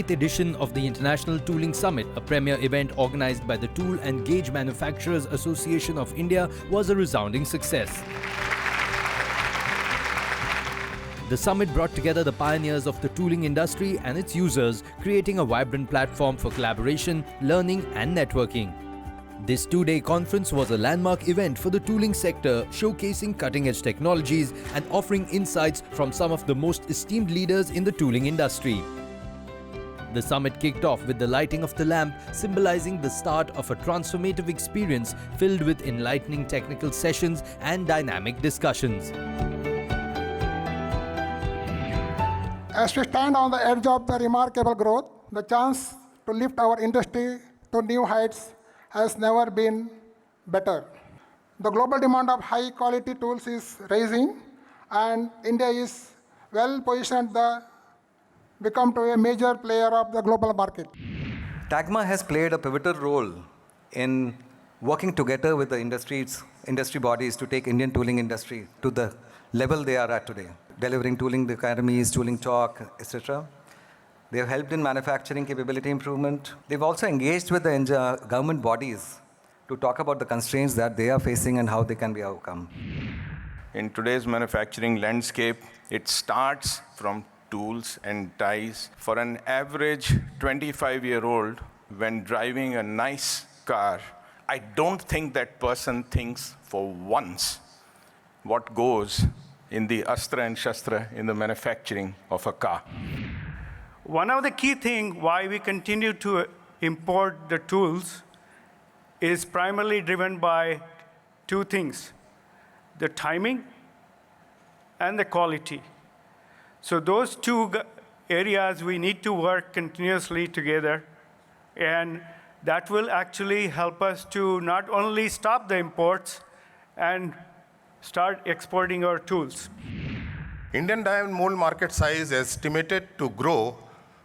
8th edition of the International Tooling Summit, a premier event organized by the Tool and Gauge Manufacturers Association of India, was a resounding success. The summit brought together the pioneers of the tooling industry and its users, creating a vibrant platform for collaboration, learning and networking. This two-day conference was a landmark event for the tooling sector, showcasing cutting-edge technologies and offering insights from some of the most esteemed leaders in the tooling industry. The summit kicked off with the lighting of the lamp, symbolizing the start of a transformative experience filled with enlightening technical sessions and dynamic discussions. As we stand on the edge of the remarkable growth, the chance to lift our industry to new heights has never been better. The global demand of high-quality tools is rising, and India is well positioned to become a major player of the global market. TAGMA has played a pivotal role in working together with the industry bodies to take Indian tooling industry to the level they are at today, delivering tooling academies, tooling talk, etc. They have helped in manufacturing capability improvement. They've also engaged with the government bodies to talk about the constraints that they are facing and how they can be overcome. In today's manufacturing landscape, it starts from tools and ties. For an average 25-year-old, when driving a nice car, I don't think that person thinks for once what goes in the astra and shastra in the manufacturing of a car. One of the key things why we continue to import the tools is primarily driven by two things: the timing and the quality. So those two areas we need to work continuously together, and that will actually help us to not only stop the imports and start exporting our tools. Indian diamond mold market size is estimated to grow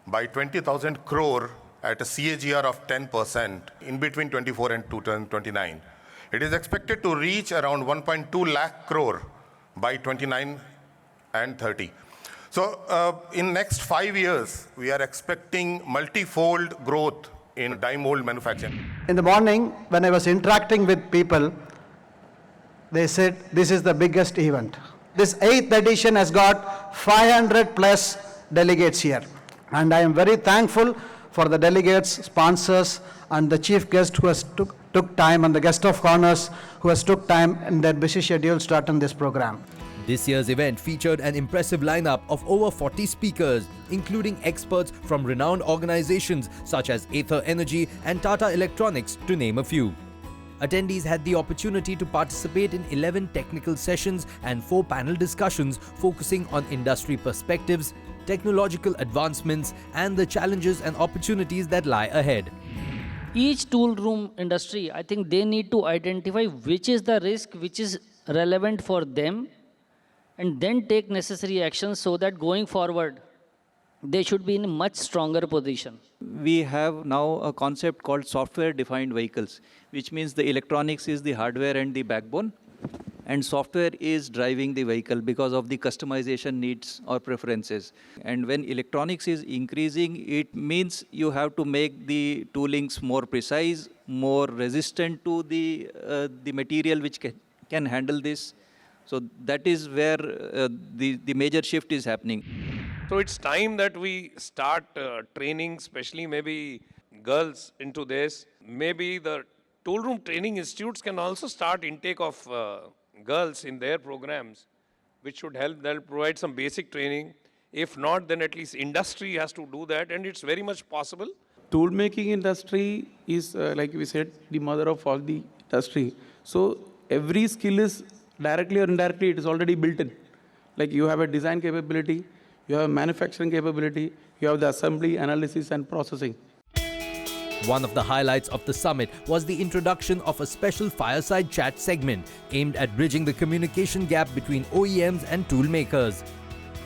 by 20,000 crore at a CAGR of 10% in between 24 and 2029. It is expected to reach around 1.2 lakh crore by 29 and 30. So in next 5 years, we are expecting multifold growth in die mold manufacturing. In the morning, when I was interacting with people, they said, this is the biggest event. This 8th edition has got 500 plus delegates here. And I am very thankful for the delegates, sponsors, and the chief guest who has took time, and the guest of honors who has took time in their busy schedules to attend this program. This year's event featured an impressive lineup of over 40 speakers, including experts from renowned organizations such as Ather Energy and Tata Electronics, to name a few. Attendees had the opportunity to participate in 11 technical sessions and 4 panel discussions focusing on industry perspectives, technological advancements, and the challenges and opportunities that lie ahead. Each tool room industry, I think they need to identify which is the risk which is relevant for them, and then take necessary actions so that going forward, they should be in a much stronger position. We have now a concept called software-defined vehicles, which means the electronics is the hardware and the backbone, and software is driving the vehicle because of the customization needs or preferences. And when electronics is increasing, it means you have to make the toolings more precise, more resistant to the material which can handle this. So that is where the major shift is happening. So it's time that we start training, especially maybe girls into this. Maybe the tool room training institutes can also start intake of girls in their programs, which should help. They'll provide some basic training. If not, then at least industry has to do that, and it's very much possible. Tool making industry is, like we said, the mother of all the industry. So every skill is directly or indirectly, it is already built in. Like you have a design capability, you have a manufacturing capability, you have the assembly, analysis, and processing. One of the highlights of the summit was the introduction of a special fireside chat segment aimed at bridging the communication gap between OEMs and tool makers.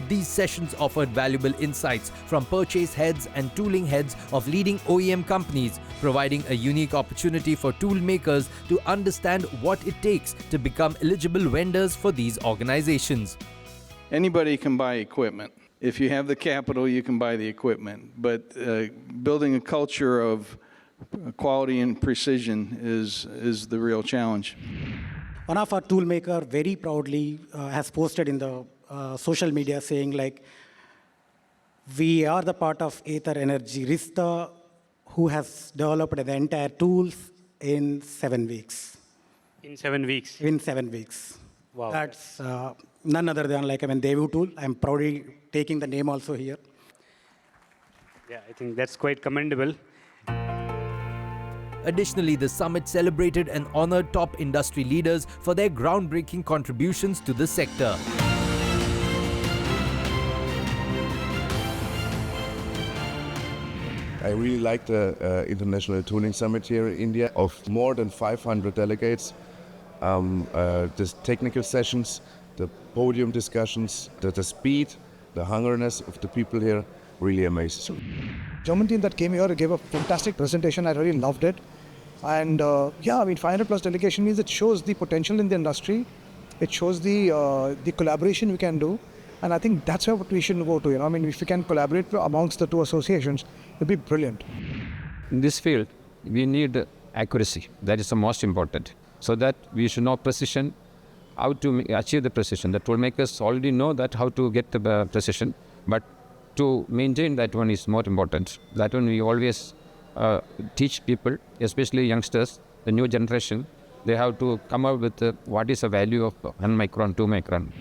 These sessions offered valuable insights from purchase heads and tooling heads of leading OEM companies, providing a unique opportunity for tool makers to understand what it takes to become eligible vendors for these organizations. Anybody can buy equipment. If you have the capital, you can buy the equipment. But building a culture of quality and precision is the real challenge. One of our tool maker very proudly has posted in the social media saying like, we are the part of Aether Energy Rista, who has developed the entire tools in 7 weeks. In 7 weeks? In 7 weeks. Wow. That's none other than Devu tool. I'm proudly taking the name also here. Yeah, I think that's quite commendable. Additionally, the summit celebrated and honored top industry leaders for their groundbreaking contributions to the sector. I really like the International Tooling Summit here in India of more than 500 delegates. The technical sessions, the podium discussions, the speed, the hungriness of the people here really amazing. German team that came here gave a fantastic presentation. I really loved it. And 500 plus delegation means it shows the potential in the industry. It shows the collaboration we can do. And I think that's what we should go to. If we can collaborate amongst the two associations, it'd be brilliant. In this field, we need accuracy. That is the most important. So that we should know precision, how to achieve the precision. The tool makers already know that how to get the precision, but to maintain that one is more important. That one we always teach people, especially youngsters, the new generation. They have to come up with what is the value of 1 micron, 2 micron.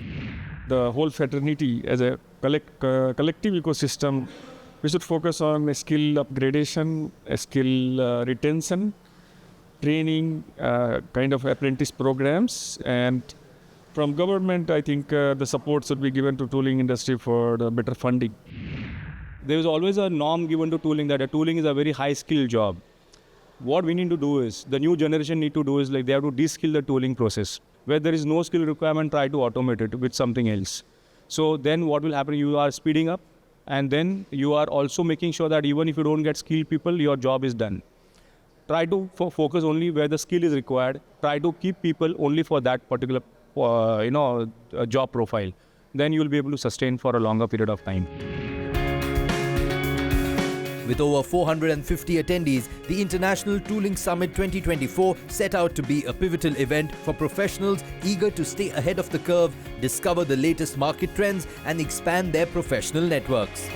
The whole fraternity as a collective ecosystem, we should focus on a skill upgradation, a skill retention, training, kind of apprentice programs, and from government, I think the support should be given to tooling industry for the better funding. There is always a norm given to tooling that a tooling is a very high skill job. What we need to do is, the new generation need to do is they have to de-skill the tooling process. Where there is no skill requirement, try to automate it with something else. So then what will happen, you are speeding up, and then you are also making sure that even if you don't get skilled people, your job is done. Try to focus only where the skill is required. Try to keep people only for that particular job profile. Then you will be able to sustain for a longer period of time. With over 450 attendees, the International Tooling Summit 2024 set out to be a pivotal event for professionals eager to stay ahead of the curve, discover the latest market trends, and expand their professional networks.